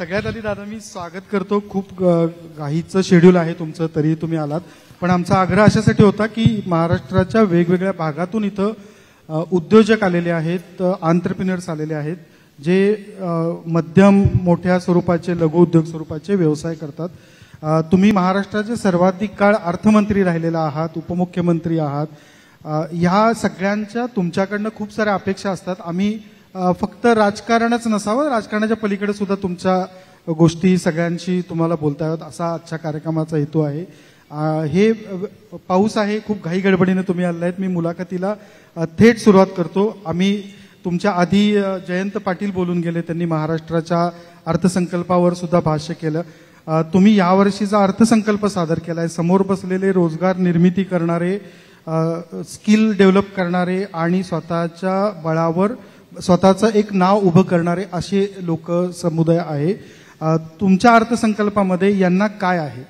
सगळ्यात आधी दादा मी स्वागत करतो. खूप घाईचं शेड्यूल आहे तुमचं, तरी तुम्ही आलात. पण आमचा आग्रह अशासाठी होता की महाराष्ट्राच्या वेगवेगळ्या भागातून इथं उद्योजक आलेले आहेत, आंत्रप्रिनर्स आलेले आहेत, जे मध्यम मोठ्या स्वरूपाचे लघु उद्योग स्वरूपाचे व्यवसाय करतात. तुम्ही महाराष्ट्राचे सर्वाधिक काळ अर्थमंत्री राहिलेला आहात, उपमुख्यमंत्री आहात. ह्या सगळ्यांच्या तुमच्याकडनं खूप साऱ्या अपेक्षा असतात. आम्ही फक्त राजकारणच नसावं, राजकारणाच्या पलीकडे सुद्धा तुमच्या गोष्टी सगळ्यांशी तुम्हाला बोलता येतात असा आजच्या कार्यक्रमाचा हेतू आहे. हे पाऊस आहे, खूप घाई गडबडीने तुम्ही आले आहेत. मी मुलाखतीला थेट सुरुवात करतो. आम्ही तुमच्या आधी जयंत पाटील बोलून गेले, त्यांनी महाराष्ट्राच्या अर्थसंकल्पावर सुद्धा भाष्य केलं. तुम्ही यावर्षीचा अर्थसंकल्प सादर केलाय. समोर बसलेले रोजगार निर्मिती करणारे, स्किल डेव्हलप करणारे आणि स्वतःच्या बळावर स्वतःचं एक नाव उभं करणारे असे लोक समुदाय आहे. तुमच्या अर्थसंकल्पामध्ये यांना काय आहे?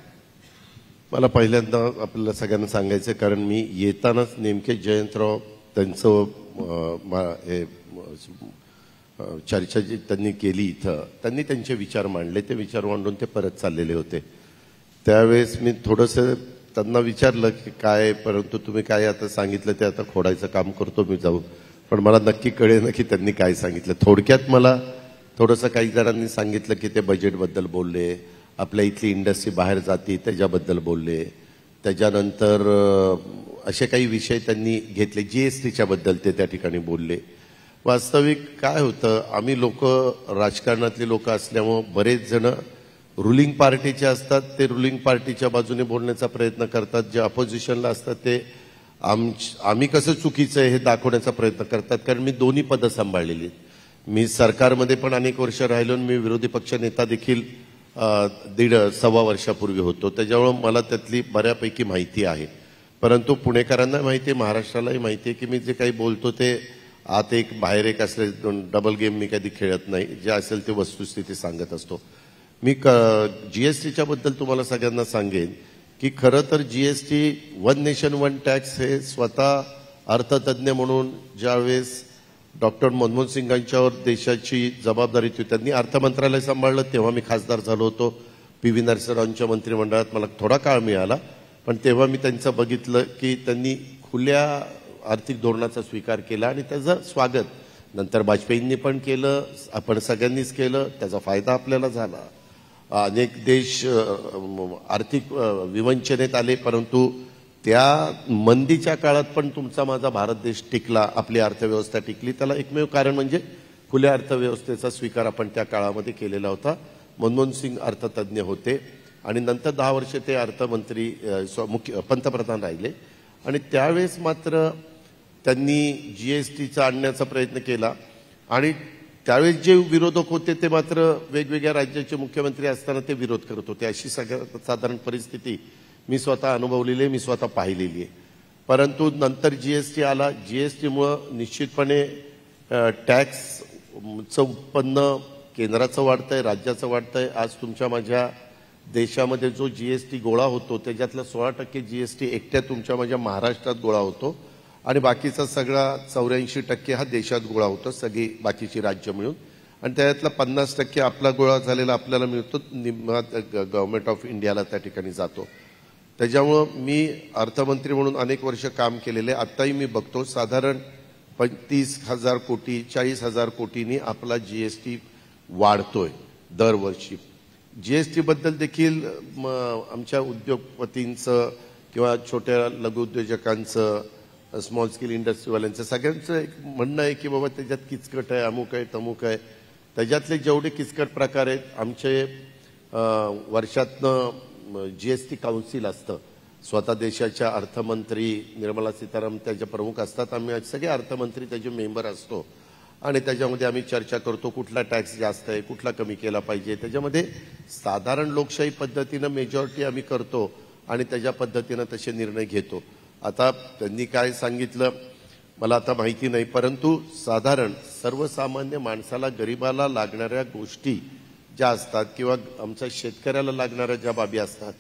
मला पहिल्यांदा आपल्याला सगळ्यांना सांगायचं, कारण मी येतानाच नेमके जयंतराव त्यांचं चर्चा जी त्यांनी केली इथं, त्यांनी त्यांचे विचार मांडले. ते विचार मांडून ते परत चाललेले होते. त्यावेळेस मी थोडंसं त्यांना विचारलं की काय, परंतु तुम्ही काय आता सांगितलं ते आता खोडायचं काम करतो मी जाऊन. पण मला नक्की कळेल ना की त्यांनी काय सांगितलं. थोडक्यात मला थोडंसं काही जणांनी सांगितलं की ते बजेटबद्दल बोलले, आपल्या इथली इंडस्ट्री बाहेर जाती त्याच्याबद्दल बोलले. त्याच्यानंतर असे काही विषय त्यांनी घेतले, जीएसटीच्या बद्दल ते त्या ठिकाणी बोलले. वास्तविक काय होतं, आम्ही लोक राजकारणातली लोक असल्यामुळं बरेच जण रुलिंग पार्टीचे असतात, ते रुलिंग पार्टीच्या बाजूने बोलण्याचा प्रयत्न करतात. जे अपोजिशनला असतात ते आम्ही कसं चुकीचं आहे हे दाखवण्याचा प्रयत्न करतात. कारण मी दोन्ही पदं सांभाळलेली. मी सरकारमध्ये पण अनेक वर्ष राहिलो, मी विरोधी पक्ष नेता देखील 1.5-1.25 वर्षापूर्वी होतो. त्याच्यामुळं मला त्यातली बऱ्यापैकी माहिती आहे. परंतु पुणेकरांना माहिती आहे, महाराष्ट्रालाही माहिती आहे की मी जे काही बोलतो ते आत एक बाहेर एक असले डबल गेम मी कधी खेळत नाही. जे असेल ते वस्तुस्थिती सांगत असतो. मी जीएसटीच्या बद्दल तुम्हाला सगळ्यांना सांगेन की खरं तर GST one nation one tax हे स्वतः अर्थतज्ञ म्हणून ज्यावेळेस डॉक्टर मनमोहन सिंगांच्यावर देशाची जबाबदारी होती, त्यांनी अर्थ मंत्रालय सांभाळलं, तेव्हा मी खासदार झालो होतो. पी.व्ही. नरसिंहरावांच्या मंत्रिमंडळात मला थोडा काळ मिळाला. पण तेव्हा मी त्यांचं बघितलं की त्यांनी खुल्या आर्थिक धोरणाचा स्वीकार केला आणि त्याचं स्वागत नंतर वाजपेयींनी पण केलं, आपण सगळ्यांनीच केलं. त्याचा फायदा आपल्याला झाला. अनेक देश आर्थिक विवंचनेत आले, परंतु त्या मंदीच्या काळात पण तुमचा माझा भारत देश टिकला, आपली अर्थव्यवस्था टिकली. त्याला एकमेव कारण म्हणजे खुल्या अर्थव्यवस्थेचा स्वीकार आपण त्या काळामध्ये केलेला होता. मनमोहन सिंग अर्थतज्ञ होते आणि नंतर 10 वर्ष ते अर्थमंत्री पंतप्रधान राहिले. आणि त्यावेळेस मात्र त्यांनी जीएसटीचा आणण्याचा प्रयत्न केला आणि त्यावेळेस जे विरोधक होते ते मात्र वेगवेगळ्या राज्याचे मुख्यमंत्री असताना ते विरोध करत होते. अशी साधारण परिस्थिती मी स्वतः अनुभवलेली आहे, मी स्वतः पाहिलेली आहे. परंतु नंतर जीएसटी आला. जीएसटीमुळं निश्चितपणे टॅक्सचं उत्पन्न केंद्राचं वाढतंय, राज्याचं वाढतंय. आज तुमच्या माझ्या देशामध्ये जो जीएसटी गोळा होतो त्याच्यातला 16% जीएसटी एकट्या तुमच्या माझ्या महाराष्ट्रात गोळा होतो आणि बाकीचा सगळा 84% हा देशात गोळा होतो, सगळी बाकीची राज्य मिळून. आणि त्यातला 50% आपला गोळा झालेला आपल्याला मिळतो, निम्मा गव्हर्नमेंट ऑफ इंडियाला त्या ठिकाणी जातो. त्याच्यामुळं मी अर्थमंत्री म्हणून अनेक वर्ष काम केलेले. आत्ताही मी बघतो साधारण 35,000 कोटी 40,000 कोटींनी आपला जीएसटी वाढतोय दरवर्षी. जीएसटी बद्दल देखील आमच्या उद्योगपतींचं किंवा छोट्या लघु उद्योजकांचं, स्मॉल स्केल इंडस्ट्रीवाल्यांचं सगळ्यांचं एक म्हणणं आहे की बाबा त्याच्यात किचकट आहे, अमुक आहे, तमुक आहे. त्याच्यातले जेवढे किचकट प्रकार आहेत, आमचे वर्षातनं जीएसटी काउन्सिल असतं. स्वतः देशाच्या अर्थमंत्री निर्मला सीतारामन त्याचे प्रमुख असतात. आम्ही सगळे अर्थमंत्री त्याचे मेंबर असतो आणि त्याच्यामध्ये आम्ही चर्चा करतो कुठला टॅक्स जास्त आहे, कुठला कमी केला पाहिजे. त्याच्यामध्ये साधारण लोकशाही पद्धतीनं मेजॉरिटी आम्ही करतो आणि त्याच्या पद्धतीनं तसे निर्णय घेतो. आता त्यांनी काय सांगितलं मला आता माहिती नाही, परंतु साधारण सर्वसामान्य माणसाला, गरिबाला लागणाऱ्या गोष्टी ज्या असतात किंवा आमच्या शेतकऱ्याला लागणाऱ्या ज्या बाबी असतात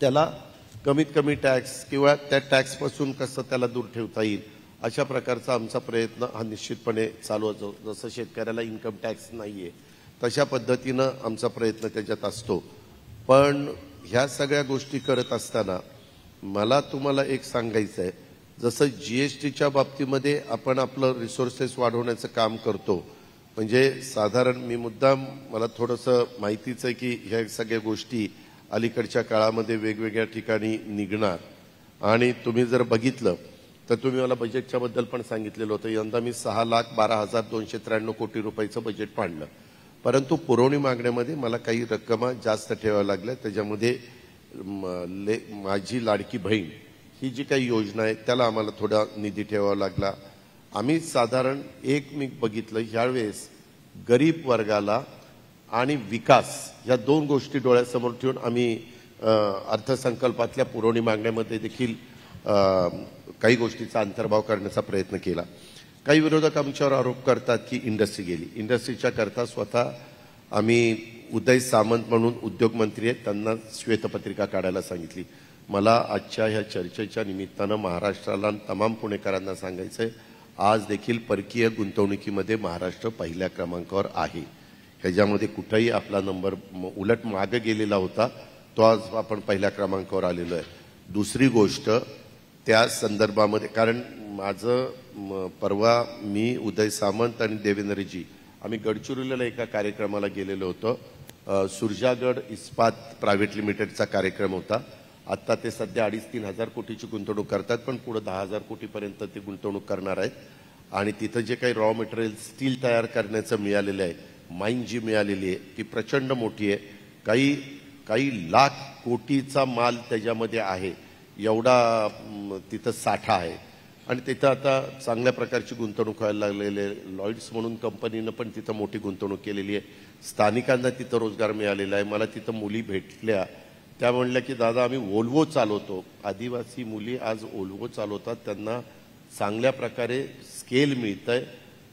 त्याला कमीत कमी टॅक्स किंवा त्या टॅक्सपासून कसं त्याला दूर ठेवता येईल अशा प्रकारचा आमचा प्रयत्न हा निश्चितपणे चालू असतो. जसं शेतकऱ्याला इन्कम टॅक्स नाहीये तशा पद्धतीनं आमचा प्रयत्न त्याच्यात असतो. पण ह्या सगळ्या गोष्टी करत असताना मला तुम्हाला एक सांगायचं आहे, जसं जीएसटीच्या बाबतीमध्ये आपण आपलं रिसोर्सेस वाढवण्याचं काम करतो, म्हणजे साधारण मी मुद्दाम मला थोडंसं माहितीच आहे की ह्या सगळ्या गोष्टी अलीकडच्या काळामध्ये वेगवेगळ्या ठिकाणी निघणार. आणि तुम्ही जर बघितलं तर तुम्ही मला बजेटच्या बद्दल पण सांगितलेलं होतं. यंदा मी 6,12,293 कोटी रुपयाचं बजेट पाडलं, परंतु पुरवणी मागण्यामध्ये मला काही रक्कमा जास्त ठेवाव्या लागल्या. त्याच्यामध्ये माझी लाडकी बहीण ही जी काही योजना आहे त्याला आम्हाला थोडा निधी ठेवावा लागला. आम्ही साधारण मी बघितलं ह्यावेळेस गरीब वर्गाला आणि विकास या दोन गोष्टी डोळ्यासमोर ठेवून आम्ही अर्थसंकल्पातल्या पुरवणी मागण्यामध्ये देखील काही गोष्टीचा अंतर्भाव करण्याचा प्रयत्न केला. काही विरोधक आमच्यावर आरोप करतात की इंडस्ट्री गेली. इंडस्ट्रीच्या करता स्वतः आम्ही उदय सामंत म्हणून उद्योग मंत्री आहेत, त्यांना श्वेतपत्रिका काढायला सांगितली. मला आजच्या ह्या चर्चेच्या निमित्तानं महाराष्ट्राला तमाम पुणेकरांना सांगायचंय, आज देखील परकीय गुंतवणुकीमध्ये महाराष्ट्र पहिल्या क्रमांकावर आहे. ह्याच्यामध्ये कुठेही आपला नंबर उलट मागे गेलेला होता, तो आज आपण पहिल्या क्रमांकावर आलेलो आहे. दुसरी गोष्ट त्या संदर्भामध्ये, कारण माझं परवा मी उदय सामंत आणि देवेंद्रजी आम्ही गडचिरोलीला एका कार्यक्रमाला गेलेलो होतो. सुरजागड इस्पात प्रायव्हेट लिमिटेडचा कार्यक्रम होता. आता ते सध्या 2,5-3 हजार कोटीची गुंतवणूक करतात, पण पुढे 10,000 कोटीपर्यंत ते गुंतवणूक करणार आहेत. आणि तिथं जे काही रॉ मटेरियल स्टील तयार करण्याचं मिळालेलं आहे, माइन जी मिळालेली आहे ती प्रचंड मोठी आहे. काही लाख कोटीचा माल त्याच्यामध्ये आहे, एवढा तिथं साठा आहे. आणि तिथं आता चांगल्या प्रकारची गुंतवणूक व्हायला लागलेली आहे. लॉयड्स म्हणून कंपनीनं पण तिथं मोठी गुंतवणूक केलेली आहे. स्थानिकांना तिथं रोजगार मिळालेला आहे. मला तिथं मुली भेटल्या, त्या म्हणल्या की दादा आम्ही ओल्वो चालवतो. आदिवासी मुली आज ओल्वो चालवतात, त्यांना चांगल्या प्रकारे स्केल मिळतंय,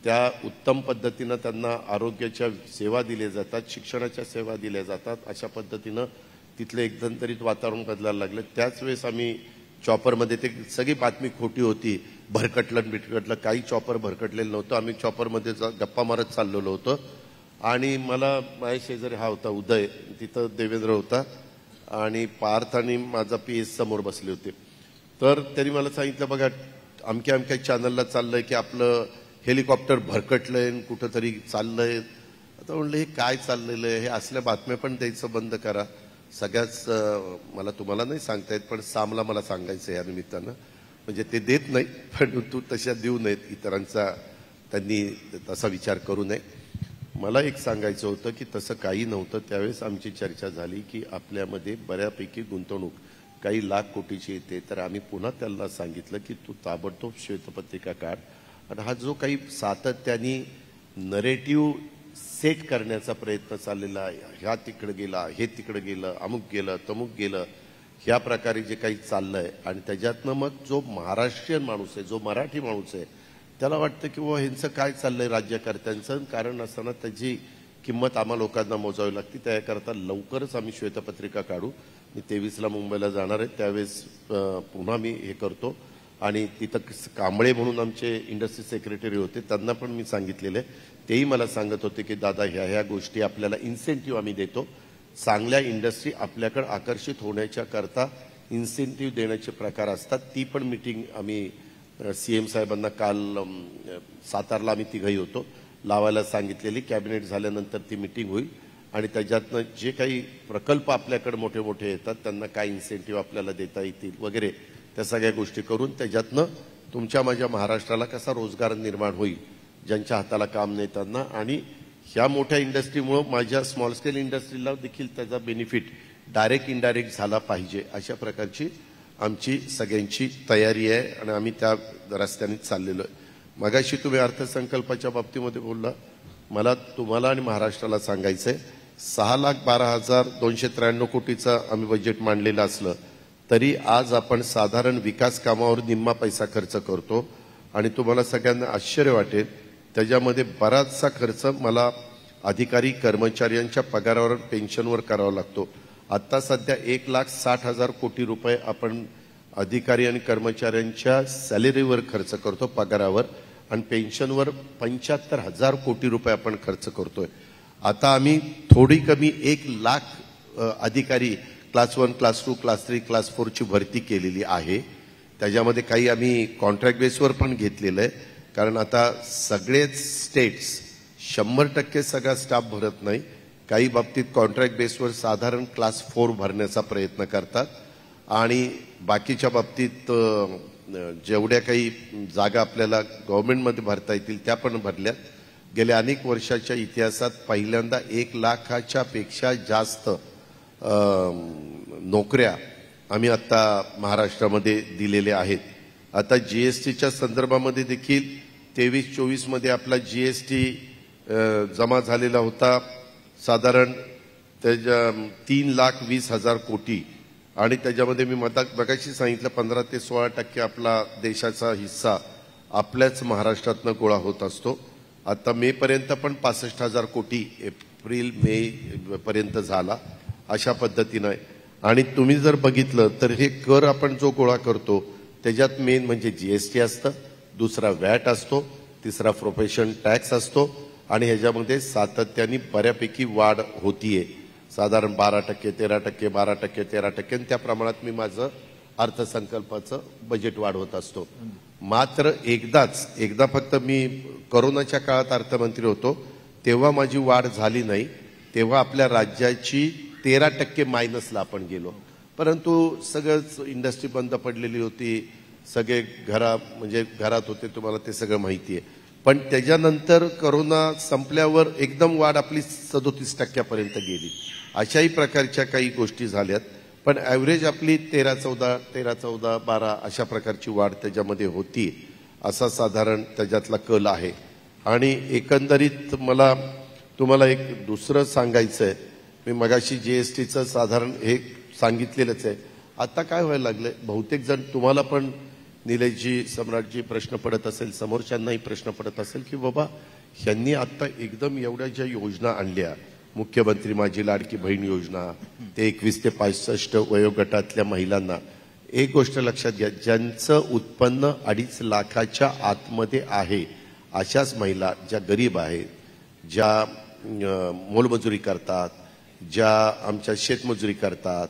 त्या उत्तम पद्धतीनं त्यांना आरोग्याच्या सेवा दिल्या जातात, शिक्षणाच्या सेवा दिल्या जातात. अशा पद्धतीनं तिथलं एकंदरीत वातावरण बदलायला लागलं. त्याच वेळेस आम्ही चॉपरमध्ये, ते सगळी बातमी खोटी होती, भरकटलं, काही चॉपर भरकटलेलं नव्हतं. आम्ही चॉपरमध्ये गप्पा मारत चाललेलो होतो आणि मला माझ्या शेजारी हा होता उदय, तिथं देवेंद्र होता आणि पार्थ आणि माझा PS समोर बसले होते. तर त्यांनी मला सांगितलं, बघा अमक्या चॅनलला चाललंय की आपलं हेलिकॉप्टर भरकटलंय, कुठंतरी चाललंय. आता म्हणलं हे काय चाललेलं आहे, हे असल्या बातम्या पण द्यायचं बंद करा. सगळ्याच मला तुम्हाला नाही सांगता येत, पण सामला मला सांगायचं या निमित्तानं, म्हणजे ते देत नाही पण तू तशा देऊ नयेत, इतरांचा त्यांनी तसा विचार करू नये. मला एक सांगायचं होतं की तसं काही नव्हतं. त्यावेळेस आमची चर्चा झाली की आपल्यामध्ये बऱ्यापैकी गुंतवणूक काही लाख कोटीची येते. तर आम्ही पुन्हा त्यांना सांगितलं की तू ताबडतोब श्वेतपत्रिका काढ. आणि हा जो काही सातत्याने नरेटिव्ह सेट करण्याचा प्रयत्न चाललेला आहे, ह्या तिकडे गेला, हे तिकडे गेलं, अमुक गेलं, तमुक गेलं, ह्या प्रकारे जे काही चाललंय, आणि त्याच्यातनं मग जो महाराष्ट्रीयन माणूस आहे, जो मराठी माणूस आहे, त्याला वाटतं की व ह्यांचं काय चाललंय राज्यकर्त्यांचं. कारण असताना त्याची किंमत आम्हा लोकांना मोजावी लागते. त्याकरता लवकरच आम्ही श्वेतपत्रिका काढू. मी 23ला मुंबईला जाणार आहे, त्यावेळेस पुन्हा मी हे करतो. आणि तिथं कांबळे म्हणून आमचे इंडस्ट्री सेक्रेटरी होते, त्यांना पण मी सांगितलेलं आहे. तेही मला सांगत होते की दादा ह्या गोष्टी आपल्याला इन्सेंटिव्ह आम्ही देतो. चांगल्या इंडस्ट्री आपल्याकडे आकर्षित होण्याच्या करता इन्सेंटिव्ह देण्याचे प्रकार असतात. ती पण मीटिंग आम्ही CM साहेबांना काल सातारला आम्ही तिघही होतो, लावायला सांगितलेली. कॅबिनेट झाल्यानंतर ती मीटिंग होईल आणि त्याच्यातनं जे काही प्रकल्प आपल्याकडे मोठे मोठे येतात त्यांना काय इन्सेंटिव्ह आपल्याला देता येतील वगैरे, त्या सगळ्या गोष्टी करून त्याच्यातनं तुमच्या माझ्या महाराष्ट्राला कसा रोजगार निर्माण होईल, ज्यांच्या हाताला काम नाही त्यांना. आणि ह्या मोठ्या इंडस्ट्रीमुळं माझ्या स्मॉल स्केल इंडस्ट्रीला देखील त्याचा बेनिफिट डायरेक्ट इनडायरेक्ट झाला पाहिजे, अशा प्रकारची आमची सगळ्यांची तयारी आहे आणि आम्ही त्या रस्त्याने चाललेलो आहे. मगाशी तुम्ही अर्थसंकल्पाच्या बाबतीमध्ये बोलला, मला तुम्हाला आणि महाराष्ट्राला सांगायचंय, 6,12,293 कोटीचा आम्ही बजेट मांडलेलं असलं तरी आज आपण साधारण विकास कामावर निम्मा पैसा खर्च करतो. आणि तुम्हाला सगळ्यांना आश्चर्य वाटेल, त्याच्यामध्ये बराचसा खर्च मला अधिकारी कर्मचाऱ्यांच्या पगारावर पेन्शनवर करावा लागतो. आता सध्या 1,60,000 कोटी रुपये आपण अधिकारी आणि कर्मचाऱ्यांच्या सॅलरीवर खर्च करतो, पगारावर, आणि पेन्शनवर 75,000 कोटी रुपये आपण खर्च करतोय. आता आम्ही थोडी कमी 1,00,000 अधिकारी क्लास 1, क्लास 2, क्लास 3, क्लास 4 ची भरती केलेली आहे. त्याच्यामध्ये काही आम्ही कॉन्ट्रॅक्ट बेसवर पण घेतलेलं आहे, कारण आता सगळेच स्टेट्स 100% सगळा स्टाफ भरत नाही. काही बाबतीत कॉन्ट्रॅक्ट बेसवर साधारण क्लास 4 भरण्याचा प्रयत्न करतात आणि बाकीच्या बाबतीत जेवढ्या काही जागा आपल्याला गव्हर्नमेंटमध्ये भरता येतील त्या पण भरल्यात. गेल्या अनेक वर्षाच्या इतिहासात पहिल्यांदा 1,00,000च्या पेक्षा जास्त नोकऱ्या आम्ही आता महाराष्ट्रामध्ये दिलेल्या आहेत. आता जीएसटीच्या संदर्भामध्ये देखील 23-24 मध्ये आपला जीएसटी जमा झालेला होता साधारण त्याच्या 3,20,000 कोटी आणि त्याच्यामध्ये मी मगाशी सांगितलं 15 ते 16% आपला देशाचा हिस्सा आपल्याच महाराष्ट्रातनं गोळा होत असतो. आता मे पर्यंत पण 65,000 कोटी एप्रिल मे पर्यंत झाला अशा पद्धतीनं. आणि तुम्ही जर बघितलं तर हे कर आपण जो गोळा करतो त्याच्यात मेन म्हणजे जीएसटी असतं, दुसरा वॅट असतो, तिसरा प्रोफेशन टॅक्स असतो आणि ह्याच्यामध्ये सातत्याने बऱ्यापैकी वाढ होतीये. साधारण 12%, 13%, 12%, 13% त्या प्रमाणात मी माझं अर्थसंकल्पाचं बजेट वाढवत असतो. मात्र एकदा फक्त मी कोरोनाच्या काळात अर्थमंत्री होतो तेव्हा माझी वाढ झाली नाही. तेव्हा आपल्या राज्याची 13% मायनसला आपण गेलो. परंतु सगळंच इंडस्ट्री बंद पडलेली होती, सगळे घरात होते, तुम्हाला ते सगळं माहिती आहे. पण त्याच्यानंतर कोरोना संपल्यावर एकदम वाढ आपली 37% गेली. अशाही प्रकारच्या काही गोष्टी झाल्यात. पण ॲव्हरेज आपली 13-14, 12 अशा प्रकारची वाढ त्याच्यामध्ये होती, असा साधारण त्याच्यातला कल आहे. आणि एकंदरीत मला तुम्हाला एक दुसरं सांगायचं आहे. मी मगाशी जीएसटीचं साधारण हे सांगितलेलंच आहे. आता काय व्हायला लागलंय, बहुतेक जण तुम्हाला पण निलेशजी, सम्राटजी प्रश्न पडत असेल, समोरच्यांनाही प्रश्न पडत असेल की बाबा ह्यांनी आता एकदम एवढ्या ज्या योजना आणल्या, मुख्यमंत्री माझी लाडकी बहीण योजना, ते 21 ते 65 वयोगटातल्या महिलांना, एक गोष्ट लक्षात घ्या, ज्यांचं उत्पन्न 2.5 लाखाच्या आतमध्ये आहे अशाच महिला ज्या गरीब आहेत, ज्या मोलमजुरी करतात, ज्या आमच्या शेतमजुरी करतात,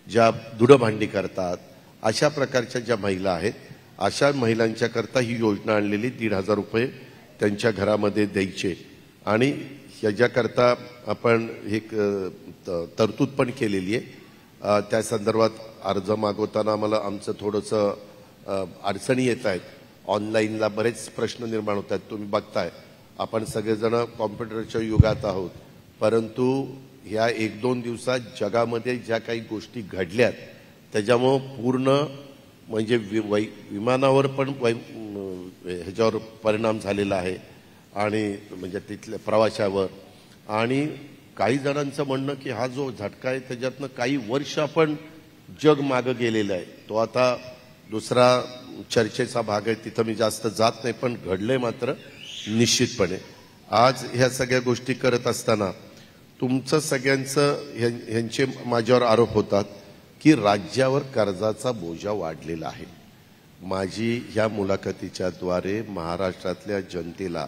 ज्या धुडभांडी करतात, अशा प्रकारच्या ज्या महिला आहेत, अशा महिलांच्या करता ही योजना आणलेली 1,500 रुपये त्यांच्या घरामध्ये द्यायचे. आणि ह्याच्याकरता आपण एक तरतूद पण केलेली आहे. त्या संदर्भात अर्ज मागवताना मला आमचं थोडंसं अडचणी येत आहेत. ऑनलाईनला बरेच प्रश्न निर्माण होत आहेत. तुम्ही बघताय आपण सगळेजण कॉम्प्युटरच्या युगात आहोत, परंतु ह्या 1-2 दिवसात जगामध्ये ज्या काही गोष्टी घडल्यात त्याच्यामुळं पूर्ण म्हणजे विमानावर पण ह्याच्यावर परिणाम झालेला आहे आणि म्हणजे तिथल्या प्रवाशावर. आणि काही जणांचं म्हणणं की हा जो झटका आहे त्याच्यातनं काही वर्ष आपण जग मागं गेलेलं आहे. तो आता दुसरा चर्चेचा भाग आहे, तिथं मी जास्त जात नाही, पण घडलंय मात्र निश्चितपणे. आज ह्या सगळ्या गोष्टी करत असताना तुमचं सगळ्यांचं ह्यांचे माझ्यावर आरोप होतात की राज्यावर कर्जाचा बोजा वाढलेला आहे. माझी ह्या मुलाखतीच्या द्वारे महाराष्ट्रातल्या जनतेला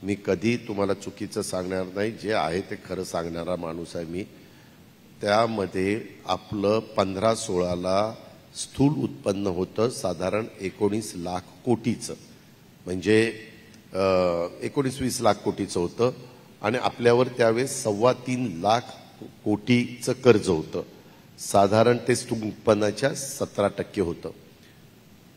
मी कधी तुम्हाला चुकीचं सांगणार नाही, जे आहे ते खरं सांगणारा माणूस आहे मी. त्यामध्ये आपलं 15-16ला स्थूल उत्पन्न होतं साधारण 19 लाख कोटीचं, म्हणजे 19-20 लाख कोटीचं होतं आणि आपल्यावर त्यावेळेस 3.25 लाख कोटीचं कर्ज होतं. साधारण ते स्थूल उत्पन्नाच्या 17% होतं.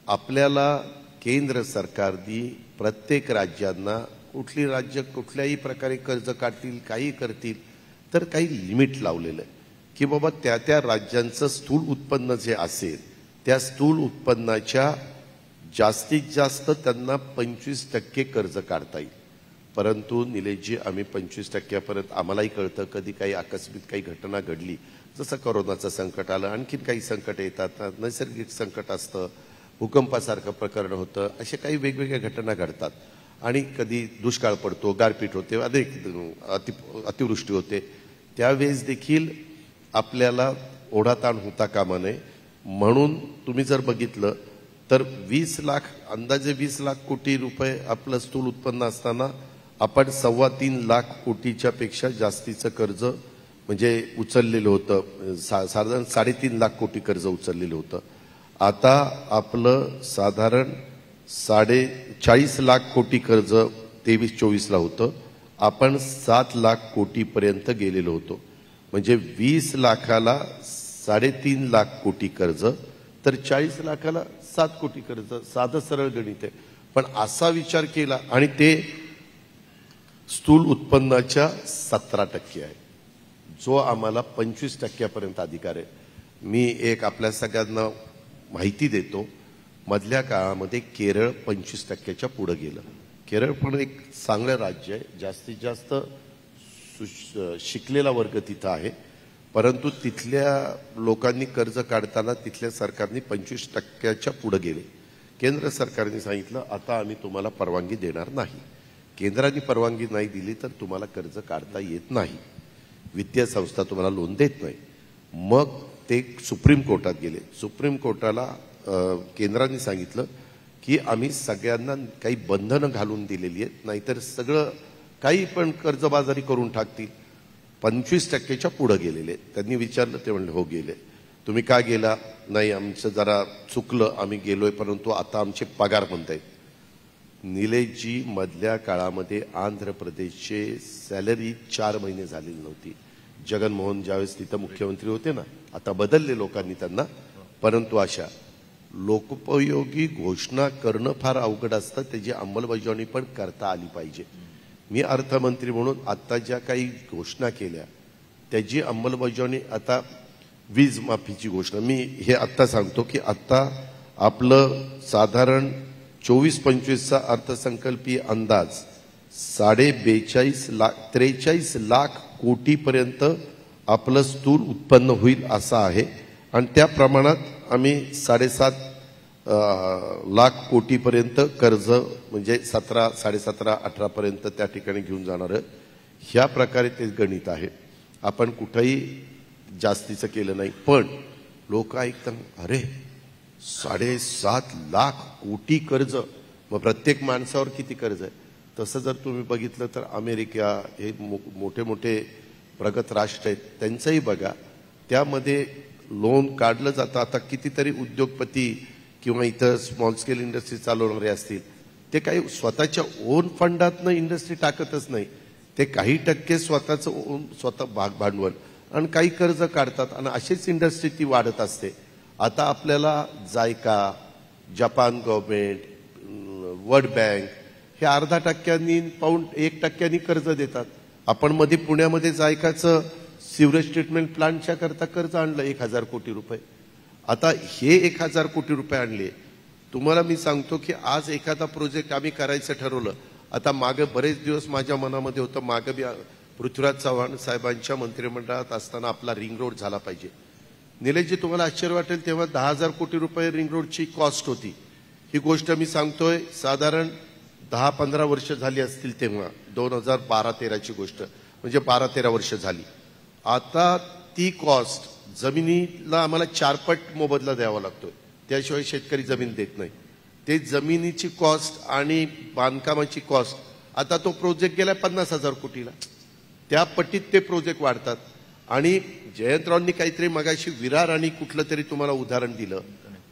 आपल्याला केंद्र सरकारने प्रत्येक राज्यांना, कुठली राज्य कुठल्याही प्रकारे कर्ज काढतील, काही करतील, तर काही लिमिट लावलेलं आहे की बाबा त्या त्या राज्यांचं स्थूल उत्पन्न जे असेल त्या स्थूल उत्पन्नाच्या जास्तीत जास्त त्यांना 25% कर्ज काढता येईल. परंतु निलेशजी, आम्ही 25%पर्यंत आम्हालाही कळतं कधी काही आकस्मिक काही घटना घडली, जसं कोरोनाचं संकट आलं, आणखीन काही संकट येतात, नैसर्गिक संकट असतं, भूकंपासारखं प्रकरण होतं, अशा काही वेगवेगळ्या घटना घडतात आणि कधी दुष्काळ पडतो, गारपीट होते, अतिवृष्टी होते. त्यावेळेस देखील आपल्याला ओढाताण होता कामा नये. म्हणून तुम्ही जर बघितलं तर अंदाजे 20 लाख कोटी रुपये आपलं स्थूल उत्पन्न असताना आपण 3.25 लाख कोटीच्या पेक्षा जास्तीचं कर्ज म्हणजे उचललेलं होतं, साधारण 3.5 लाख कोटी कर्ज उचललेलं होतं. आता आपलं साधारण 40 लाख कोटी कर्ज 23-24 होतं. आपण 7 लाख कोटीपर्यंत गेलेलो होतो. म्हणजे 20 लाखाला 3.5 लाख कोटी कर्ज, तर 40 लाखाला 7 कोटी कर्ज. साधं सरळ गणित आहे. पण असा विचार केला आणि ते स्थूल उत्पन्नाच्या 17% आहे, जो आम्हाला 25% अधिकार आहे. मी एक आपल्या सगळ्यांना माहिती देतो, मधल्या काळामध्ये केरळ 25%च्या पुढे गेलं. केरळ पण एक चांगलं राज्य आहे, जास्तीत जास्त शिकलेला वर्ग तिथं आहे, परंतु तिथल्या लोकांनी कर्ज काढताना तिथल्या सरकारने 25%च्या पुढे गेले. केंद्र सरकारने सांगितलं आता आम्ही तुम्हाला परवानगी देणार नाही. केंद्राने परवानगी नाही दिली तर तुम्हाला कर्ज काढता येत नाही, वित्तीय संस्था तुम्हाला लोन देत नाही. मग ते सुप्रीम कोर्टात गेले. सुप्रीम कोर्टाला केंद्राने सांगितलं की आम्ही सगळ्यांना काही बंधनं घालून दिलेली आहेत, नाहीतर सगळं काही पण कर्जबाजारी करून टाकतील. 25%च्या पुढे गेलेले. त्यांनी विचारलं, ते म्हणले हो गेले. तुम्ही का गेला? नाही आमचं जरा चुकलं, आम्ही गेलोय, परंतु आता आमचे पगार म्हणतायत. निलेशजी, मधल्या काळामध्ये आंध्र प्रदेशचे सॅलरी 4 महिने झालेली नव्हती. जगनमोहन ज्यावेळेस तिथं मुख्यमंत्री होते ना, आता बदलले लोकांनी त्यांना, परंतु अशा लोकोपयोगी घोषणा करणं फार अवघड असतं, त्याची अंमलबजावणी पण करता आली पाहिजे. मी अर्थमंत्री म्हणून आता ज्या काही घोषणा केल्या त्याची अंमलबजावणी, आता वीज माफीची घोषणा, मी हे आत्ता सांगतो की आत्ता आपलं साधारण 24-25चा अर्थसंकल्पीय अंदाज 43 लाख कोटीपर्यंत आपलं स्थूल उत्पन्न होईल असं आहे. आणि त्या प्रमाणात आम्ही 7.5 लाख कोटीपर्यंत कर्ज म्हणजे 17-18 पर्यंत त्या ठिकाणी घेऊन जाणार. ह्या प्रकारे ते गणित आहे. आपण कुठेही जास्तीचं केलं नाही. पण लोक ऐकतात अरे 7.5 लाख कोटी कर्ज, मग प्रत्येक माणसावर किती कर्ज आहे? तसं जर तुम्ही बघितलं तर अमेरिका हे मोठे मोठे प्रगत राष्ट्र आहेत, त्यांचंही बघा, त्यामध्ये लोन काढलं जातं. आता कितीतरी उद्योगपती किंवा इतर स्मॉल स्केल इंडस्ट्री चालवणारे असतील, ते काही स्वतःच्या ओन फंडातनं इंडस्ट्री टाकतच नाही, ते काही टक्के स्वतःचं स्वतः भागभांडवल आणि काही कर्ज काढतात आणि अशीच इंडस्ट्री ती वाढत असते. आता आपल्याला JICA, Japan government, world bank हे 0.5% पाऊंड 1% कर्ज देतात. आपण मध्ये पुण्यामध्ये जायकाचं सिवरेज ट्रीटमेंट प्लांटच्या करता कर्ज आणलं 1,000 कोटी रुपये. आता हे 1,000 कोटी रुपये आणले. तुम्हाला मी सांगतो की आज एखादा प्रोजेक्ट आम्ही करायचं ठरवलं. आता मागे बरेच दिवस माझ्या मनामध्ये होतं, मागे बी पृथ्वीराज चव्हाण साहेबांच्या मंत्रिमंडळात असताना आपला रिंग रोड झाला पाहिजे. निलेशजी, तुम्हाला आश्चर्य वाटेल, तेव्हा 10,000 कोटी रुपये रिंग रोडची कॉस्ट होती. ही गोष्ट मी सांगतोय साधारण 10-15 वर्ष झाली असतील, तेव्हा 2012-13ची गोष्ट, म्हणजे 12-13 वर्ष झाली. आता ती कॉस्ट जमिनीला आम्हाला 4 पट मोबदला द्यावा लागतोय, त्याशिवाय शेतकरी जमीन देत नाही. ते जमिनीची कॉस्ट आणि बांधकामाची कॉस्ट, आता तो प्रोजेक्ट गेला 50,000 कोटीला, त्या पट्टीत ते प्रोजेक्ट वाढतात. आणि जयंतरावांनी काहीतरी मगाशी विरार आणि कुठलं तरी तुम्हाला उदाहरण दिलं.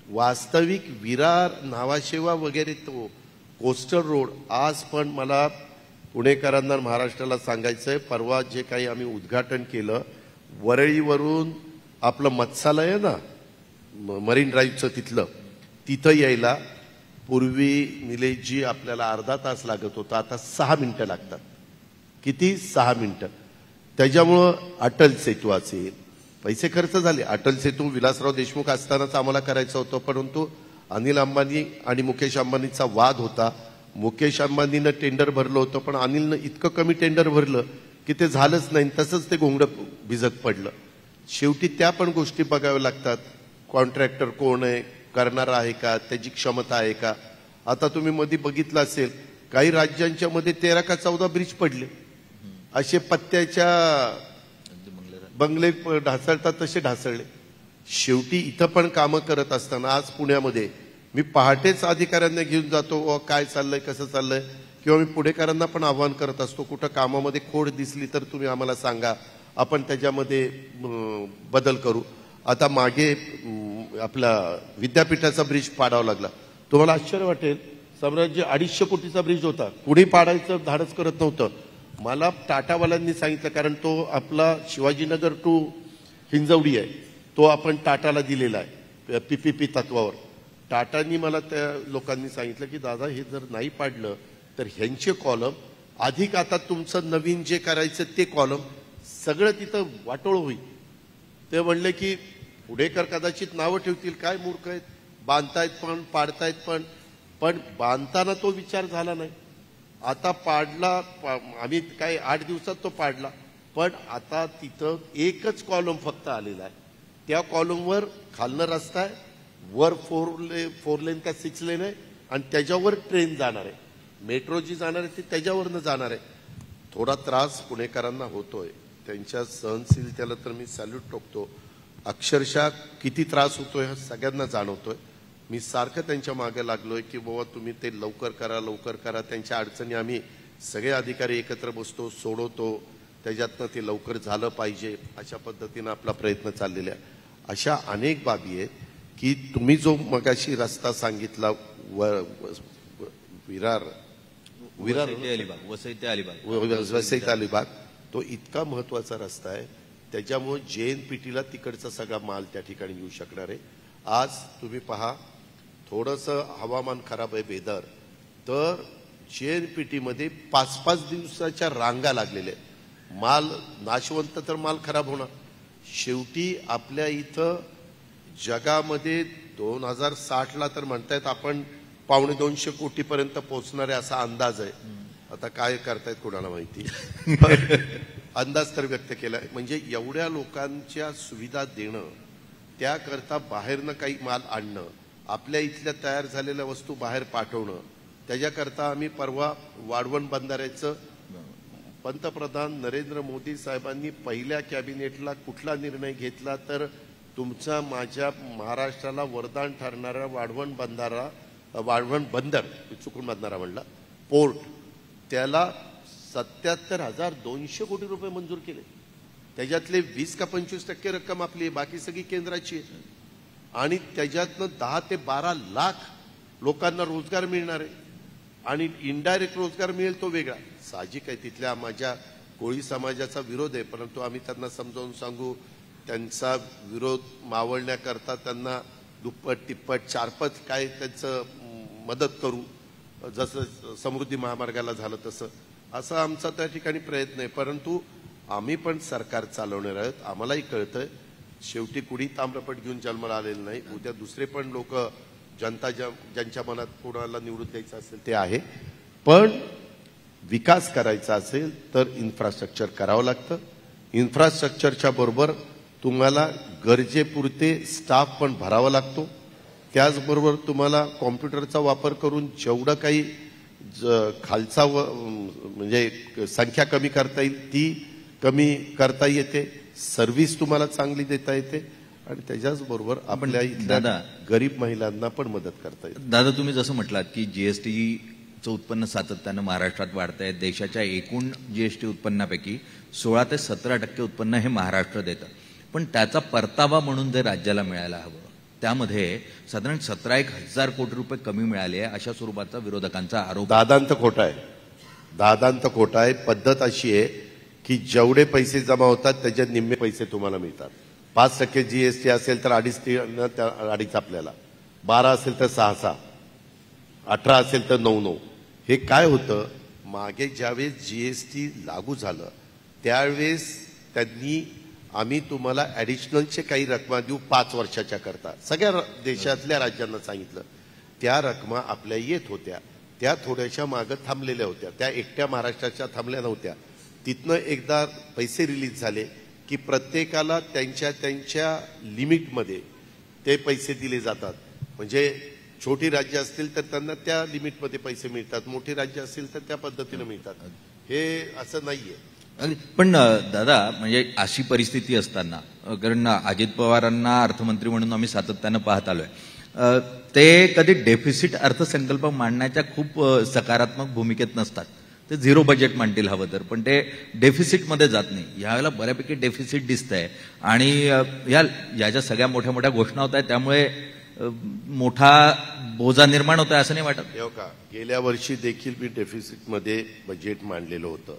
वास्तविक विरार, नावाशेवा वगैरे तो कोस्टल रोड आज पण मला पुणेकरांना, महाराष्ट्राला सांगायचंय, परवा जे काही आम्ही उद्घाटन केलं, वरळीवरून आपलं मत्स्यालय आहे ना, मरीन ड्राईव्हचं तिथलं, तिथं यायला पूर्वी निलेशजी आपल्याला अर्धा तास लागत होता, आता 6 मिनिटं लागतात. किती? 6 मिनिटं. त्याच्यामुळं अटल सेतू असेल, पैसे खर्च झाले. अटल सेतू विलासराव देशमुख असतानाच आम्हाला करायचं होतं, परंतु अनिल अंबानी आणि मुकेश अंबानीचा वाद होता. मुकेश अंबानीनं टेंडर भरलं होतं, पण अनिलनं इतकं कमी टेंडर भरलं की ते झालंच नाही. तसंच ते घोंगडं भिजत पडलं. शेवटी त्या पण गोष्टी बघाव्या लागतात. कॉन्ट्रॅक्टर कोण आहे, करणारा आहे का, त्याची क्षमता आहे का. आता तुम्ही मध्ये बघितलं असेल, काही राज्यांच्या मध्ये 13 का 14 ब्रिज पडले. असे पत्त्याच्या बंगले ढासळतात तसे ढासळले. शेवटी इथं पण कामं करत असताना आज पुण्यामध्ये मी पहाटेच अधिकाऱ्यांना घेऊन जातो, काय चाललंय, कसं चाललंय. किंवा मी पुणेकरांना पण आव्हान करत असतो, कुठं कामामध्ये खोड दिसली तर तुम्ही आम्हाला सांगा, आपण त्याच्यामध्ये बदल करू. आता मागे आपला विद्यापीठाचा ब्रिज पाडावा लागला. तुम्हाला आश्चर्य वाटेल, साम्राज्य 250 कोटीचा ब्रिज होता, कुणी पाडायचं धाडस करत नव्हतं. मला टाटावाल्यांनी सांगितलं, कारण तो आपला शिवाजीनगर टू हिंजवडी आहे, तो आपण टाटाला दिलेला आहे PPP तत्वावर. टाटांनी मला त्या लोकांनी सांगितलं की दादा हे जर नाही पाडलं तर ह्यांचे कॉलम अधिक, आता तुमचं नवीन जे करायचं ते कॉलम सगळं तिथं वाटोळ होईल. ते म्हणले की पुढेकर कदाचित नावं ठेवतील, काय मूर्ख आहेत, बांधतायत पण पाडतायत पण बांधताना तो विचार झाला नाही. आता पाडला, आम्ही काय 8 दिवसात तो पाडला, पण आता तिथं एकच कॉलम फक्त आलेला आहे. त्या कॉलमवर खालनं रस्ता आहे, वर 4 लेन का 6 लेन आहे, आणि त्याच्यावर ट्रेन जाणार आहे. मेट्रो जी जाणार आहे ती त्याच्यावरनं जाणार आहे. थोडा त्रास पुणेकरांना होतोय, त्यांच्या सहनशीलतेला तर मी सॅल्यूट ठोकतो. अक्षरशः किती त्रास होतोय हा सगळ्यांना जाणवतोय. मी सारखं त्यांच्या मागे लागलोय की बाबा तुम्ही ते लवकर करा, लवकर करा. त्यांच्या अडचणी आम्ही सगळे अधिकारी एकत्र बसतो, सोडवतो, त्याच्यातनं ते लवकर झालं पाहिजे, अशा पद्धतीनं आपला प्रयत्न चाललेला आहे. अशा अनेक बाबी आहेत की तुम्ही जो मगाशी रस्ता सांगितला वसई ते अलिबाग, तो इतका महत्वाचा रस्ता आहे, त्याच्यामुळे JNPTला तिकडचा सगळा माल त्या ठिकाणी येऊ शकणार आहे. आज तुम्ही पहा, थोडंसं हवामान खराब आहे, वेदर, तर JNPTमध्ये 5-5 दिवसाच्या रांगा लागलेल्या आहेत. माल नाशवंत तर माल खराब होणार. शेवटी आपल्या इथं जगामध्ये 2060ला तर म्हणतायत आपण 250 कोटीपर्यंत पोहोचणार आहे असा अंदाज आहे. आता काय करतायत कोणाला माहिती, अंदाज तर व्यक्त केलाय. म्हणजे एवढ्या लोकांच्या सुविधा देणं, त्याकरता बाहेरनं काही माल आणणं, आपल्या इथल्या तयार झालेल्या वस्तू बाहेर पाठवणं, त्याच्याकरता आम्ही परवा वाढवण बंधाऱ्याचं पंतप्रधान नरेंद्र मोदी साहेबांनी पहिल्या कॅबिनेटला कुठला निर्णय घेतला तर तुमचा माझ्या महाराष्ट्राला वरदान ठरणारा वाढवण बंदर, चुकून बंधारा म्हणला, पोर्ट, त्याला 77,200 कोटी रुपये मंजूर केले. त्याच्यातले 20 का 25% रक्कम आपली, बाकी सगळी केंद्राची आहे. आणि त्याच्यातनं 10 ते 12 लाख लोकांना रोजगार मिळणार आहे. आणि इनडायरेक्ट रोजगार मिळेल तो वेगळा. साहजिक आहे तिथल्या माझ्या कोळी समाजाचा विरोध आहे, परंतु आम्ही त्यांना समजावून सांगू, त्यांचा विरोध मावळण्याकरता त्यांना दुप्पट तिप्पट चारपट काय त्यांचं मदत करू, जसं समृद्धी महामार्गाला झालं तसं. असा आमचा त्या ठिकाणी प्रयत्न आहे. परंतु आम्ही पण सरकार चालवणार आहोत. आम्हालाही कळतंय शेवटी कुणी ताम्रपट घेऊन जन्माला आलेलं नाही. उद्या दुसरे पण लोक, जनता ज्यांच्या मनात कोणाला निवडून द्यायचं असेल ते आहे. पण विकास करायचा असेल तर इन्फ्रास्ट्रक्चर करावं लागतं. इन्फ्रास्ट्रक्चरच्या बरोबर तुम्हाला गरजेपुरते स्टाफ पण भरावा लागतो. त्याचबरोबर तुम्हाला कॉम्प्युटरचा वापर करून जेवढं काही खालचा म्हणजे संख्या कमी करता येईल ती कमी करता येते. सर्व्हिस तुम्हाला चांगली देता येते आणि त्याच्याच बरोबर आपल्या इथल्या गरीब महिलांना पण मदत करता येते. दादा, तुम्ही जसं म्हटलात की जीएसटीचं उत्पन्न सातत्यानं महाराष्ट्रात वाढत आहे. देशाच्या एकूण जीएसटी उत्पन्नापैकी 16 ते 17% उत्पन्न हे महाराष्ट्र देतं. पण त्याचा परतावा म्हणून जे राज्याला मिळायला हवं त्यामध्ये साधारण 17,000 कोटी रुपये कमी मिळाले आहे, अशा स्वरूपाचा विरोधकांचा आरोप. दादांत खोटा आहे. पद्धत अशी आहे की जेवढे पैसे जमा होतात त्याच्यात निम्मे पैसे तुम्हाला मिळतात. 5% जीएसटी असेल तर 2.5 आपल्याला, 12 असेल तर 6, 18 असेल तर 9. हे काय होतं, मागे ज्यावेळेस जीएसटी लागू झालं त्यावेळेस त्यांनी आम्ही तुम्हाला ऍडिशनलचे काही रकमा देऊ 5 वर्षाच्या करता, सगळ्या देशातल्या राज्यांना सांगितलं. त्या रकमा आपल्या येत होत्या, त्या थोड्याशा मागं थांबलेल्या होत्या, त्या एकट्या महाराष्ट्राच्या थांबल्या नव्हत्या. तिथनं एकदा पैसे रिलीज झाले की प्रत्येकाला त्यांच्या लिमिटमध्ये ते पैसे दिले जातात. म्हणजे छोटी राज्य असतील तर त्यांना त्या लिमिटमध्ये पैसे मिळतात, मोठी राज्य असतील तर त्या पद्धतीने मिळतात. हे असं नाहीये. पण दादा, म्हणजे अशी परिस्थिती असताना, कारण अजित पवारांना अर्थमंत्री म्हणून आम्ही सातत्यानं पाहत आलोय, ते कधी डेफिसिट अर्थसंकल्प मांडण्याच्या खूप सकारात्मक भूमिकेत नसतात. ते झिरो बजेट मांडतील हवं तर, पण ते डेफिसिटमध्ये जात नाही. यावेळेला बऱ्यापैकी डेफिसिट दिसतंय आणि याच्या सगळ्या मोठ्या मोठ्या घोषणा होत आहेत, त्यामुळे मोठा बोजा निर्माण होतोय असं नाही वाटत. का गेल्या वर्षी देखील मी डेफिसिटमध्ये बजेट मांडलेलं होतं.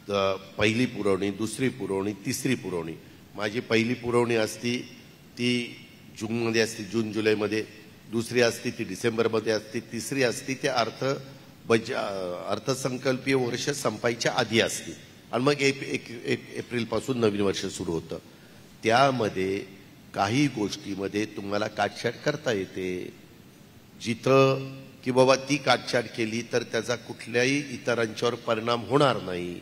तर पहिली पुरवणी, दुसरी पुरवणी, तिसरी पुरवणी. माझी पहिली पुरवणी असती ती जूनमध्ये असते, जून जुलैमध्ये. दुसरी असती ती डिसेंबरमध्ये असते. तिसरी असती ते अर्थसंकल्पीय वर्ष संपायच्या आधी असते आणि मग एप्रिलपासून नवीन वर्ष सुरू होतं. त्यामध्ये काही गोष्टीमध्ये तुम्हाला काटछाट करता येते, जिथं की बाबा ती काटछाट केली तर त्याचा कुठल्याही इतरांच्यावर परिणाम होणार नाही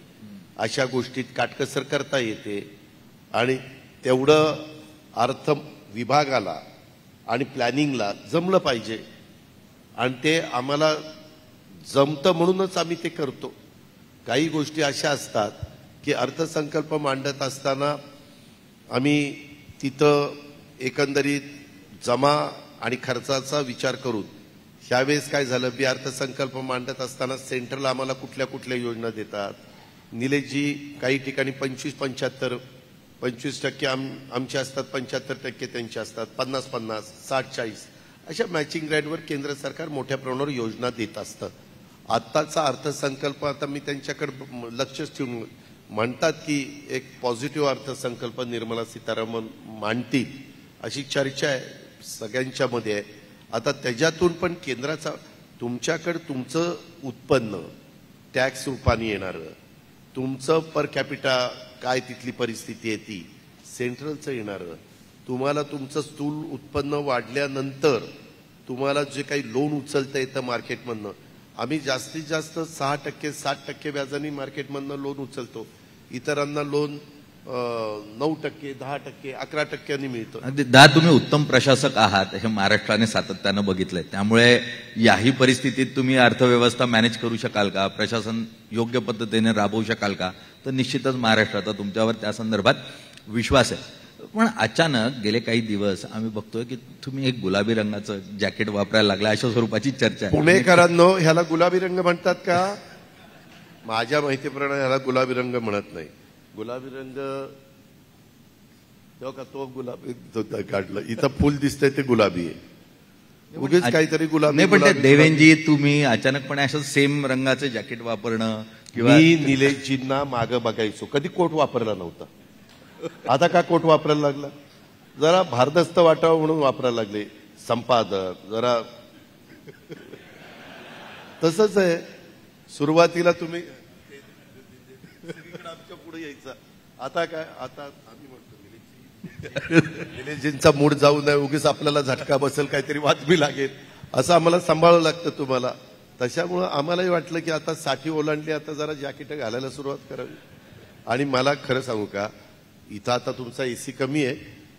अशा गोष्टीत काटकसर करता येते. आणि तेवढं अर्थ विभागाला आणि प्लॅनिंगला जमलं पाहिजे आणि ते आम्हाला जमतं म्हणूनच आम्ही ते करतो. काही गोष्टी अशा असतात की अर्थसंकल्प मांडत असताना आम्ही तिथं एकंदरीत जमा आणि खर्चाचा विचार करून ह्यावेळेस काय झालं, अर्थसंकल्प मांडत असताना सेंट्रल आम्हाला कुठल्या कुठल्या योजना देतात. निलेशजी काही ठिकाणी 25% आमचे असतात, 75% त्यांचे असतात, 50-50, 60-40 अशा मॅचिंग ग्रँटवर केंद्र सरकार मोठ्या प्रमाणावर योजना देत असतं. आत्ताचा अर्थसंकल्प आता मी त्यांच्याकडे लक्षच ठेवून म्हणतात की एक पॉझिटिव्ह अर्थसंकल्प निर्मला सीतारामन मांडतील अशी चर्चा आहे सगळ्यांच्या मध्ये आहे. आता त्याच्यातून पण केंद्राचा तुमच्याकडे तुमचं उत्पन्न टॅक्स रूपाने येणारं, तुमचं पर कॅपिटा काय तिथली परिस्थिती आहे ती, सेंट्रलचं येणारं, तुम्हाला तुमचं स्थूल उत्पन्न वाढल्यानंतर तुम्हाला जे काही लोन उचलता येतं मार्केटमधनं, आम्ही जास्तीत जास्त 6%, 7% व्याजाने मार्केटमधनं लोन उचलतो. इतरांना लोन 9%, 10%, 11% मिळतं. तुम्ही उत्तम प्रशासक आहात हे महाराष्ट्राने सातत्यानं बघितलंय, त्यामुळे याही परिस्थितीत तुम्ही अर्थव्यवस्था मॅनेज करू शकाल का, प्रशासन योग्य पद्धतीने राबवू शकाल का, तर निश्चितच महाराष्ट्राचा तुमच्यावर त्या संदर्भात विश्वास आहे. पण अचानक गेले काही दिवस आम्ही बघतोय की तुम्ही एक गुलाबी रंगाचं जॅकेट वापरायला लागला, अशा स्वरूपाची चर्चा आहे. पुणेकरांनो, ह्याला गुलाबी रंग म्हणतात का? माझ्या माहितीप्रमाणे ह्याला गुलाबी रंग म्हणत नाही. गुलाबी रंग तेव्हा का तो गुलाबी काढलं, इथं फुल दिसतंय ते गुलाबी आहे. उगीच काहीतरी गुलाबी. नाही, पण ते देवेंजी तुम्ही अचानकपणे असं सेम रंगाचं जॅकेट वापरणं किंवा मी निलेशजींना मागं बघायचो, कधी कोट वापरला नव्हता. आता का कोट वापरायला लागला? जरा भारदस्त वाटावं म्हणून वापरायला लागले. संपादक जरा तसंच आहे. सुरुवातीला तुम्ही आमच्या पुढे यायचा, आता काय, आता आम्ही म्हणतो निलेशजींचा मूड जाऊ नये, उगीच आपल्याला झटका बसेल, काहीतरी वाजवी लागेल, असं आम्हाला सांभाळावं लागतं तुम्हाला. त्याच्यामुळं आम्हालाही वाटलं की आता साठी ओलांडली, आता जरा जॅकेट घालायला सुरुवात करावी. आणि मला खरं सांगू का, इथं आता तुमचा एसी कमी आहे,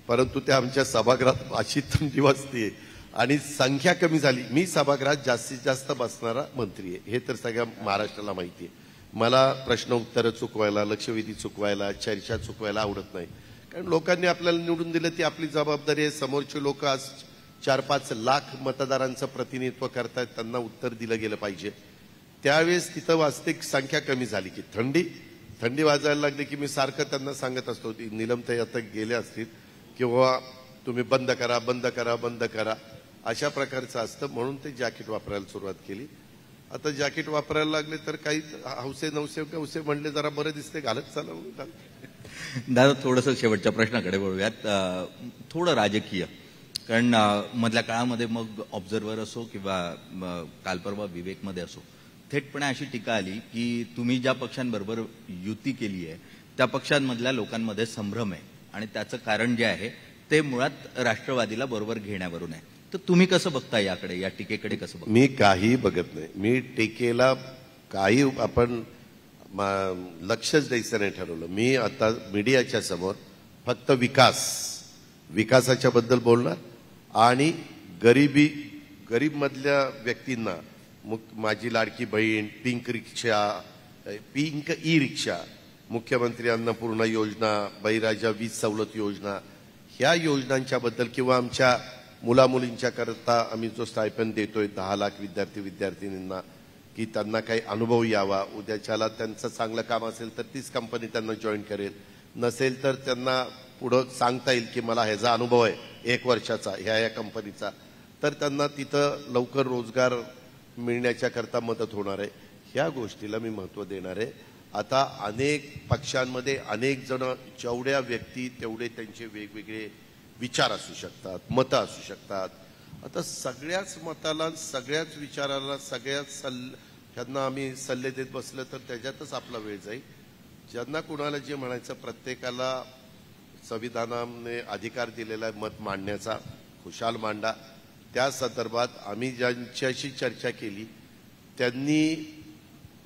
परंतु त्या आमच्या सभागृहात अशी थंडी वाजते आणि संख्या कमी झाली. मी सभागृहात जास्तीत जास्त बसणारा मंत्री आहे, हे तर सगळ्या महाराष्ट्राला माहिती आहे. मला प्रश्न उत्तरं चुकवायला, लक्षवेधी चुकवायला, चर्चा चुकवायला आवडत नाही. कारण लोकांनी आपल्याला निवडून दिलं, ती आपली जबाबदारी आहे. समोरचे लोक आज 4-5 लाख मतदारांचं प्रतिनिधित्व करतायत, त्यांना उत्तर दिलं गेलं पाहिजे. त्यावेळेस तिथं वास्तविक संख्या कमी झाली की थंडी वाजायला लागली की मी सारखं त्यांना सांगत असतो, नीलमताई आता गेल्या असतील किंवा तुम्ही बंद करा, बंद करा, बंद करा, अशा प्रकारचं असतं. म्हणून ते जॅकेट वापरायला सुरुवात केली. आता जॅकेट वापरायला लागले तर काही हौसे नवसे म्हणले, जरा बरं दिसते, घालत चालू. दादा, थोडंसं शेवटच्या प्रश्नाकडे वळूयात, थोडं राजकीय. कारण मधल्या काळामध्ये मग ऑब्झर्व्हर असो किंवा काल परवा विवेकमध्ये असो, थेटपणे अशी टीका आली की तुम्ही ज्या पक्षांबरोबर युती केली आहे त्या पक्षांमधल्या लोकांमध्ये संभ्रम आहे आणि त्याचं कारण जे आहे ते मुळात राष्ट्रवादीला बरोबर घेण्यावरून आहे. तर तुम्ही कसं बघता याकडे, या टीकेकडे कसं बघता? मी काही बघत नाही. मी टीकेला काही आपण लक्षच द्यायचं नाही ठरवलं. मी आता मीडियाच्या समोर फक्त विकासाच्या बद्दल बोलणार आणि गरीब मधल्या व्यक्तींना, माझी लाडकी बहीण, पिंक ई रिक्षा, मुख्यमंत्री अन्नपूर्णा योजना, बळीराजा वीज सवलत योजना, ह्या योजनांच्या बद्दल किंवा आमच्या मुलामुलींच्या करता आम्ही जो स्टायपेंड देतोय 10 लाख विद्यार्थीनींना, की त्यांना काही अनुभव यावा, उद्याच्याला त्यांचं चांगलं काम असेल तर तीच कंपनी त्यांना जॉईन करेल, नसेल तर त्यांना पुढं सांगता येईल की मला ह्याचा अनुभव आहे 1 वर्षाचा ह्या कंपनीचा, तर त्यांना तिथं लवकर रोजगार मिळण्याच्या करता मदत होणार आहे. ह्या गोष्टीला मी महत्त्व देणार आहे. आता अनेक पक्षांमध्ये अनेक जण, जेवढ्या व्यक्ती तेवढे त्यांचे वेगवेगळे विचार असू शकतात, मतं असू शकतात. आता सगळ्याच मताला, सगळ्याच विचाराला, ह्यांना आम्ही सल्ले देत बसलं तर त्याच्यातच आपला वेळ जाईल. ज्यांना कुणाला जे म्हणायचं, प्रत्येकाला संविधानाने अधिकार दिलेला आहे मत मांडण्याचा, खुशाल मांडा. त्या संदर्भात आम्ही ज्यांच्याशी चर्चा केली त्यांनी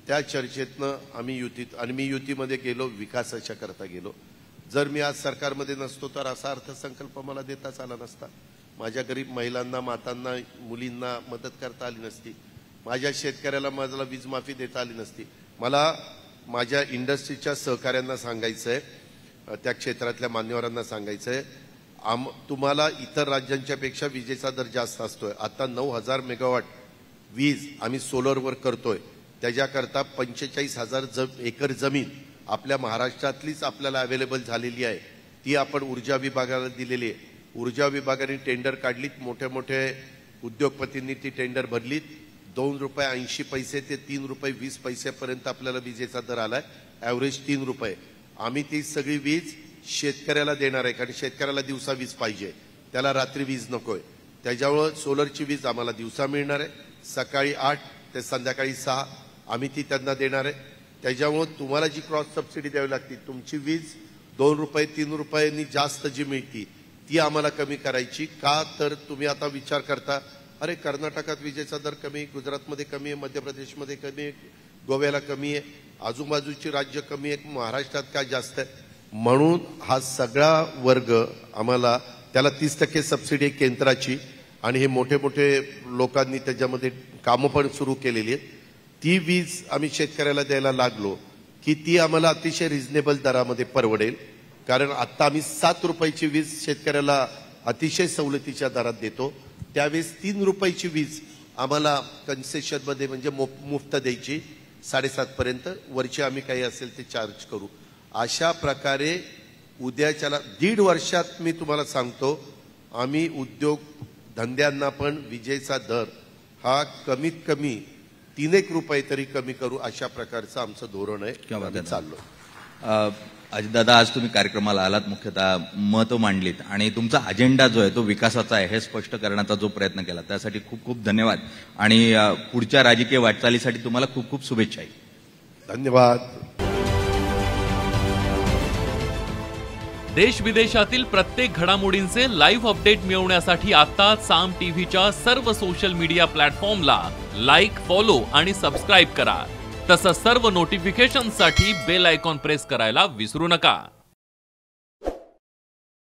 त्या चर्चेतनं आम्ही युतीत, आणि मी युतीमध्ये गेलो विकासाच्या करता गेलो. जर मी आज सरकारमध्ये नसतो तर असा अर्थसंकल्प मला देताच आला नसता. माझ्या गरीब महिलांना, मातांना, मुलींना मदत करता आली नसती. माझ्या शेतकऱ्याला मला वीज माफी देता आली नसती. मला माझ्या इंडस्ट्रीच्या सहकाऱ्यांना सांगायचं आहे, त्या क्षेत्रातल्या मान्यवरांना सांगायचं आहे, तुम्हाला इतर राज्यांच्या पेक्षा विजेचा दर जास्त असतोय. आता 9,000 मेगावॉट वीज आम्ही सोलरवर करतोय. त्याच्याकरता 45,000 एकर जमीन आपल्या महाराष्ट्रातलीच आपल्याला अवेलेबल झालेली आहे. ती आपण ऊर्जा विभागाला दिलेली आहे. ऊर्जा विभागाने टेंडर काढलीत, मोठे मोठे उद्योगपतींनी ती टेंडर भरलीत. ₹2.80 ते ₹3.20 पर्यंत आपल्याला विजेचा दर आलाय. ॲव्हरेज ₹3. आम्ही ती सगळी वीज शेतकऱ्याला देणार आहे, कारण शेतकऱ्याला दिवसा वीज पाहिजे, त्याला रात्री वीज नकोय. त्याच्यामुळे सोलरची वीज आम्हाला दिवसा मिळणार आहे. सकाळी 8 ते संध्याकाळी 6 आम्ही ती त्यांना देणार आहे. त्याच्यामुळे तुम्हाला जी क्रॉस सबसिडी द्यावी लागते, तुमची वीज ₹2-3 जास्त जी मिळती ती आम्हाला कमी करायची. का तर तुम्ही आता विचार करता, अरे कर्नाटकात विजेचा दर कमी, गुजरातमध्ये कमी आहे, मध्य प्रदेशमध्ये कमी आहे, गोव्याला कमी आहे, आजूबाजूची राज्य कमी आहे, महाराष्ट्रात काय जास्त आहे. म्हणून हा सगळा वर्ग आम्हाला, त्याला 30% सबसिडी आहे केंद्राची, आणि हे मोठे मोठे लोकांनी त्याच्यामध्ये कामं पण सुरू केलेली आहेत. ती वीज आम्ही शेतकऱ्याला द्यायला लागलो की ती आम्हाला अतिशय रिझनेबल दरामध्ये परवडेल. कारण आता आम्ही ₹7 वीज शेतकऱ्याला अतिशय सवलतीच्या दरात देतो. त्यावेळेस ₹3 वीज आम्हाला कन्सेशनमध्ये, म्हणजे मुफ्त द्यायची 7.5 पर्यंत. वरचे आम्ही काही असेल ते चार्ज करू. अशा प्रकारे उद्याच्याला 1.5 वर्षात मी तुम्हाला सांगतो, आम्ही उद्योग धंद्यांना पण विजेचा दर हा कमीत कमी ₹3 तरी कमी करू, अशा प्रकारचं आमचं धोरण आहे. आम्ही चाललो. अजितदादा, आज तुम्ही कार्यक्रमाला आलात, मुख्यतः मतं मांडलीत आणि तुमचा अजेंडा जो आहे तो विकासाचा आहे हे स्पष्ट करण्याचा जो प्रयत्न केला त्यासाठी खूप खूप धन्यवाद. आणि पुढच्या राजकीय वाटचालीसाठी तुम्हाला खूप खूप शुभेच्छा. धन्यवाद. देश विदेशातील प्रत्येक घडामोडींचे लाईव्ह अपडेट मिळवण्यासाठी आता साम टीव्हीच्या सर्व सोशल मीडिया प्लॅटफॉर्मला लाईक, फॉलो आणि सबस्क्राईब करा. तसंच सर्व नोटिफिकेशनसाठी बेल आयकॉन प्रेस करायला विसरू नका.